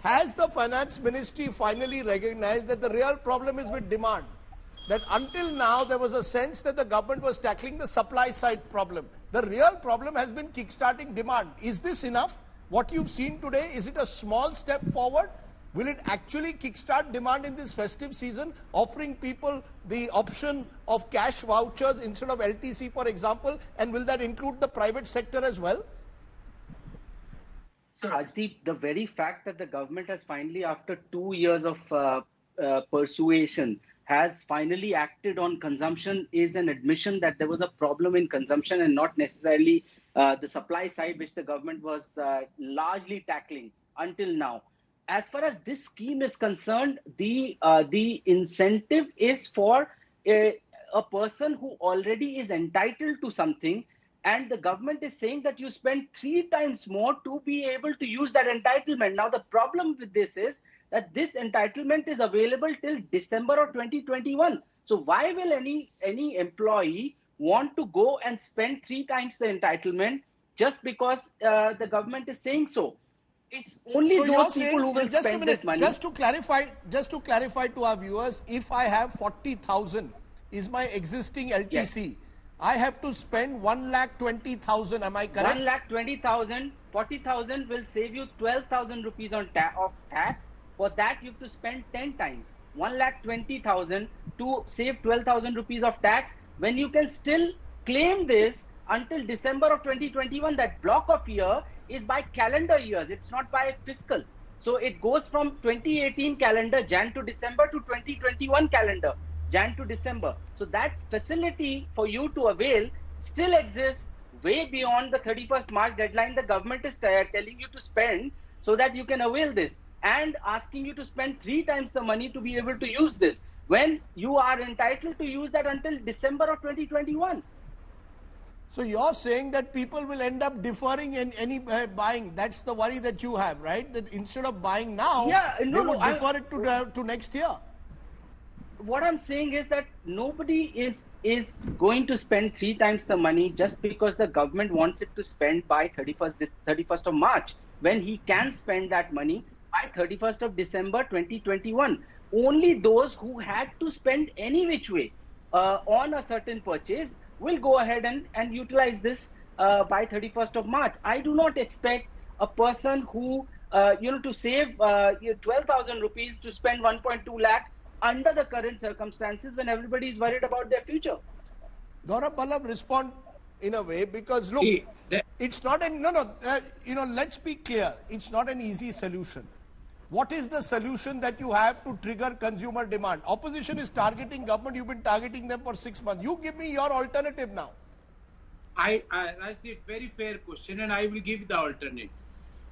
Has the finance ministry finally recognized that the real problem is with demand? That until now there was a sense that the government was tackling the supply side problem. The real problem has been kickstarting demand. Is this enough? What you've seen today, is it a small step forward? Will it actually kickstart demand in this festive season, offering people the option of cash vouchers instead of LTC, for example? And will that include the private sector as well? So Rajdeep, the very fact that the government has finally, after 2 years of persuasion, has finally acted on consumption is an admission that there was a problem in consumption and not necessarily the supply side, which the government was largely tackling until now. As far as this scheme is concerned, the incentive is for a person who already is entitled to something, and the government is saying that you spend 3 times more to be able to use that entitlement. Now, the problem with this is that this entitlement is available till December of 2021. So why will any employee want to go and spend 3 times the entitlement just because the government is saying so? It's only so those people who will spend this money. Just to clarify to our viewers, if I have 40,000 is my existing LTC. Yes. I have to spend 1,20,000. Am I correct? 1,20,000, 40,000 will save you 12,000 rupees of tax. For that, you have to spend 10 times. 1,20,000 to save 12,000 rupees of tax. When you can still claim this until December of 2021, that block of year is by calendar years. It's not by fiscal. So it goes from 2018 calendar, Jan to December, to 2021 calendar, Jan to December. So that facility for you to avail still exists way beyond the 31st March deadline the government is telling you to spend, so that you can avail this, and asking you to spend 3 times the money to be able to use this, when you are entitled to use that until December of 2021. So you're saying that people will end up deferring in any buying. That's the worry that you have, right? That instead of buying now, they would defer it to next year. What I'm saying is that nobody is going to spend 3 times the money just because the government wants it to spend by 31st of March, when he can spend that money by 31st of December 2021. Only those who had to spend any which way on a certain purchase will go ahead and utilize this by 31st of March. I do not expect a person who, to save 12,000 rupees to spend 1.2 lakh under the current circumstances when everybody is worried about their future. Gaurav Ballabh, respond in a way, because look, it's not let's be clear, it's not an easy solution. What is the solution that you have to trigger consumer demand? Opposition is targeting government. You've been targeting them for 6 months. You give me your alternative now. Rajdeep, very fair question, and I will give the alternate.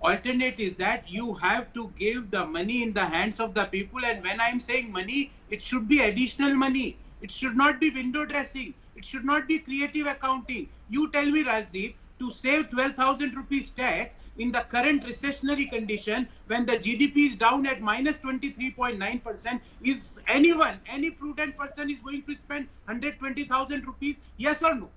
Alternate is that you have to give the money in the hands of the people, and when I'm saying money, it should be additional money. It should not be window dressing. It should not be creative accounting. You tell me, Rajdeep, to save 12,000 rupees tax in the current recessionary condition, when the GDP is down at minus 23.9%, is any prudent person is going to spend 120,000 rupees? Yes or no?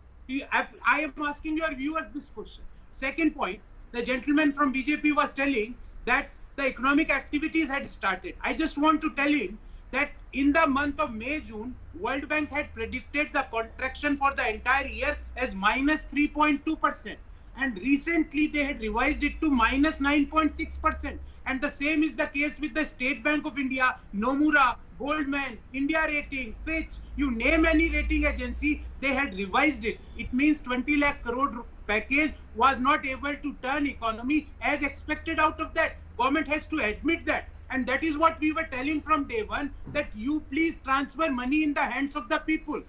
I am asking your viewers this question. Second point, the gentleman from BJP was telling that the economic activities had started. I just want to tell him that in the month of May, June, World Bank had predicted the contraction for the entire year as minus 3.2%. And recently they had revised it to minus 9.6%. And the same is the case with the State Bank of India, Nomura, Goldman, India Rating, Fitch, you name any rating agency, they had revised it. It means 20 lakh crore package was not able to turn economy as expected out of that. Government has to admit that. And that is what we were telling from day one, that you please transfer money in the hands of the people.